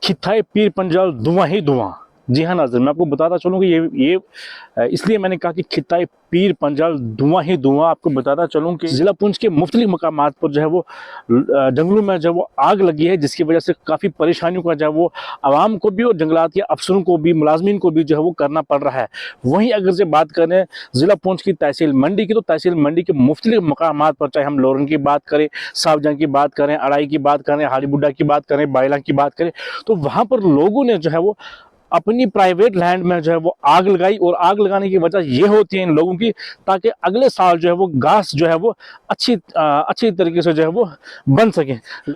खिताए पीर पंजाल धुआं ही धुआं। जी हाँ नाज़रीन, मैं आपको बताता चलूँ कि ये इसलिए मैंने कहा कि खिताए पीर पंजाल धुआं ही धुआं। आपको बताता चलूँ कि ज़िला पुंछ के मुख्तलिफ मकामात पर जो है वो जंगलों में जो है वो आग लगी है, जिसकी वजह से काफ़ी परेशानियों का जो है वो आवाम को भी और जंगलात के अफसरों को भी, मुलाजमीन को भी जो है वो करना पड़ रहा है। वहीं अगर से बात करें ज़िला पुंछ की तहसील मंडी की, तो तहसील मंडी के मुख्तलिफ मकामात पर, चाहे हम लोरन की बात करें, सावजंग की बात करें, अड़ाई की बात करें, हाड़ी बुड्ढा की बात करें, बायला की बात करें, तो वहाँ पर लोगों ने जो है वो अपनी प्राइवेट लैंड में जो है वो आग लगाई। और आग लगाने की वजह ये होती है इन लोगों की, ताकि अगले साल जो है वो घास जो है वो अच्छी तरीके से जो है वो बन सके।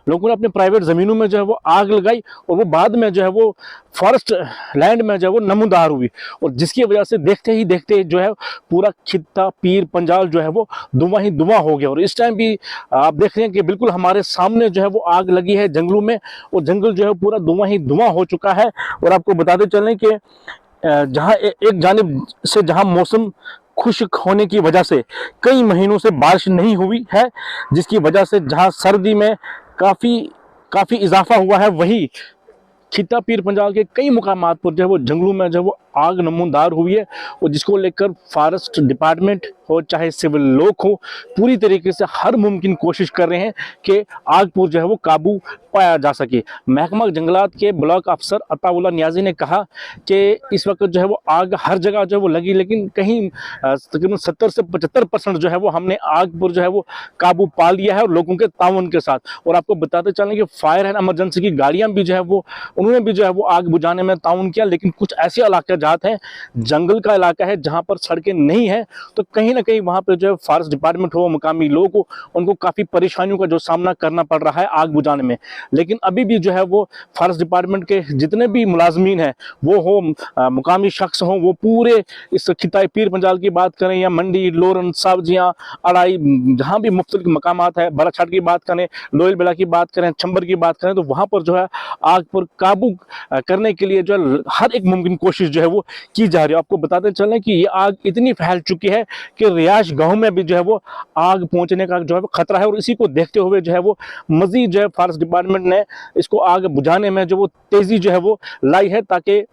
लोगों ने अपने प्राइवेट ज़मीनों में जो है वो आग लगाई और वो बाद में जो है वो फॉरेस्ट लैंड में जो है वो नमूदार हुई, और जिसकी वजह से देखते ही देखते जो है पूरा खित्ता पीर पंजाल जो है वो धुआं ही धुआं हो गया। और इस टाइम भी आप देख रहे हैं कि बिल्कुल हमारे सामने जो है वो आग लगी है जंगलों में, और जंगल जो है पूरा धुआं ही धुआं हो चुका है। और आपको बताते चलें कि जहां एक जानिब से जहां मौसम खुश्क होने की वजह से कई महीनों से बारिश नहीं हुई है, जिसकी वजह से जहां सर्दी में काफ़ी काफ़ी इजाफा हुआ है, वहीं खित्ता पीर पंजाल के कई मुकामात पर जो है वो जंगलों में जो है वो आग नमूदार हुई है। और जिसको लेकर फॉरेस्ट डिपार्टमेंट हो चाहे सिविल लोग हो, पूरी तरीके से हर मुमकिन कोशिश कर रहे हैं कि आग पर जो है वो काबू पाया जा सके। महकमा जंगलात के ब्लॉक अफसर अताउल्लाह नियाजी ने कहा कि इस वक्त जो है वो आग हर जगह जो है वो लगी, लेकिन कहीं तकरीबन 70 से 75% जो है वो हमने आग पर जो है वो काबू पा लिया है, और लोगों के ताउन के साथ। और आपको बताते चलें कि फायर एंड एमरजेंसी की गाड़ियां भी जो है वो उन्होंने भी जो है वो आग बुझाने में ताउन किया। लेकिन कुछ ऐसे इलाके जात हैं, जंगल का इलाका है, जहां पर सड़कें नहीं है, तो कहीं ना कहीं वहां पर जो है फॉरेस्ट डिपार्टमेंट हो, मुकामी लोग हो, उनको काफ़ी परेशानियों का जो सामना करना पड़ रहा है आग बुझाने में। लेकिन अभी भी जो है वो फॉरेस्ट डिपार्टमेंट के जितने भी मुलाजमीन हैं, वो हो मुकामी शख्स हों, वो पूरे इस खिताए पीर पंजाल की बात करें या मंडी, लोरन, सावजियाँ, अड़ाई, जहाँ भी मुख्तलिफ मकामात है, बराछाट की बात करें, लोयल बेला की बात करें, छंबर की बात करें, तो वहाँ पर जो है आग पर काबू करने के लिए जो है हर एक मुमकिन कोशिश जो है वो की जा रही है। आपको बताते चलें कि ये आग इतनी फैल चुकी है कि रिहायश गाँव में भी जो है वो आग पहुंचने का जो है खतरा है। और इसी को देखते हुए जो है वो मजीद जो है फॉरेस्ट डिपार्टमेंट ने इसको आग बुझाने में जो वो तेजी जो है वो लाई है, ताकि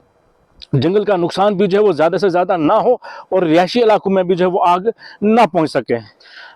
जंगल का नुकसान भी जो है वो ज़्यादा से ज़्यादा ना हो और रिहायशी इलाकों में भी जो है वो आग ना पहुंच सके।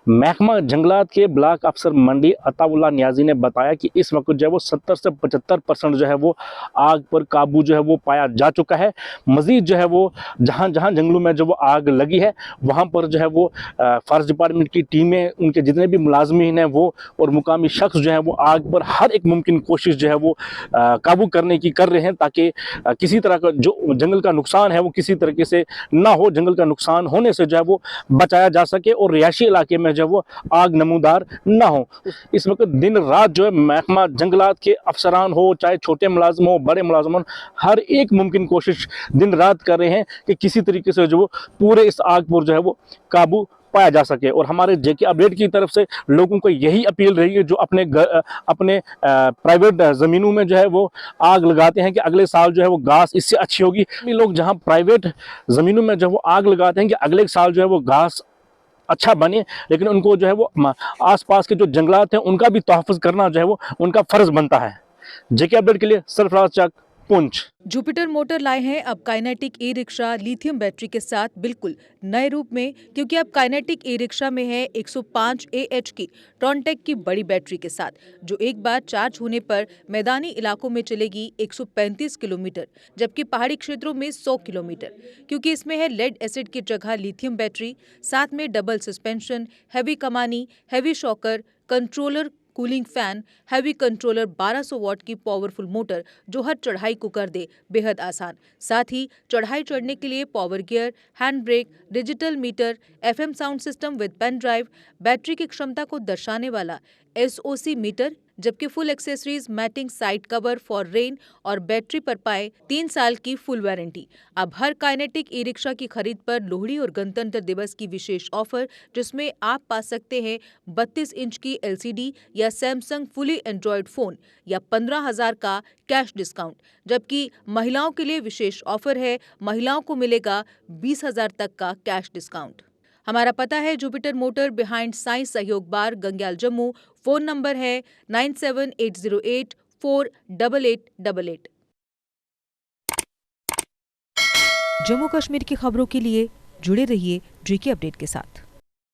महकमा जंगलात के ब्लॉक अफसर मंडी अताउल्लाह नियाजी ने बताया कि इस वक्त जो है वो 70 से 75% जो है वो आग पर काबू जो है वो पाया जा चुका है। मजीद जो है वो जहाँ जहाँ जंगलों में जो वो आग लगी है, वहाँ पर जो है वो फॉरेस्ट डिपार्टमेंट की टीमें, उनके जितने भी मुलाजमीन हैं वो और मुकामी शख्स जो है वो आग पर हर एक मुमकिन कोशिश जो है वो काबू करने की कर रहे हैं, ताकि किसी तरह का जो जंगल का नुकसान है वो किसी तरीके से ना हो, जंगल का नुकसान होने से जो है वो बचाया जा सके और रिहायशी इलाके में जो वो आग नमूदार ना हो। इस वक्त दिन रात जो है महकमा जंगलात के अफसरान हो, चाहे छोटे मुलाजम हो, बड़े मुलाजम हो, हर एक मुमकिन कोशिश दिन रात कर रहे हैं कि किसी तरीके से जो पूरे इस आग पर जो है वो काबू पाया जा सके। और हमारे जेके अपडेट की तरफ से लोगों को यही अपील रही है, जो अपने प्राइवेट ज़मीनों में जो है वो आग लगाते हैं, कि अगले साल जो है वो घास इससे अच्छी होगी। लोग जहां प्राइवेट ज़मीनों में जो वो आग लगाते हैं कि अगले साल जो है वो घास अच्छा बने, लेकिन उनको जो है वो आसपास के जो जंगलात हैं उनका भी तहफ़्फ़ुज़ करना जो है वो उनका फ़र्ज़ बनता है। जेके अपडेट के लिए सरफराज चक, पुंछ। जुपिटर मोटर लाए हैं अब kinetic e rickshaw lithium battery के साथ बिल्कुल नए रूप में, क्योंकि अब काइनेटिक ई रिक्शा में है 105 AH की ट्रॉनटेक की बड़ी बैटरी के साथ, जो एक बार चार्ज होने पर मैदानी इलाकों में चलेगी 135 किलोमीटर, जबकि पहाड़ी क्षेत्रों में 100 किलोमीटर। क्योंकि इसमें है लेड एसिड की जगह लिथियम बैटरी, साथ में डबल सस्पेंशन, हैवी कमानी, heavy shocker, controller, cooling fan, heavy controller, 1200 what की पावरफुल मोटर जो हर चढ़ाई को कर दे बेहद आसान। साथ ही चढ़ाई चढ़ने के लिए power gear, hand brake, digital meter, FM sound system with pen drive, battery की क्षमता को दर्शाने वाला SOC मीटर, जबकि full accessories, matting, side cover for rain और बैटरी पर पाए 3 साल की फुल वारंटी। अब हर काइनेटिक ई रिक्शा की खरीद पर लोहड़ी और गणतंत्र दिवस की विशेष ऑफर, जिसमें आप पा सकते हैं 32 इंच की LCD या सैमसंग फुली एंड्रॉयड फोन या 15,000 का कैश डिस्काउंट। जबकि महिलाओं के लिए विशेष ऑफर है, महिलाओं को मिलेगा 20,000 तक का कैश डिस्काउंट। हमारा पता है जुपिटर मोटर बिहाइंड साइंस सहयोग बार, गंग्याल, जम्मू। फोन नंबर है 9780848888। जम्मू कश्मीर की खबरों के लिए जुड़े रहिए JK अपडेट के साथ।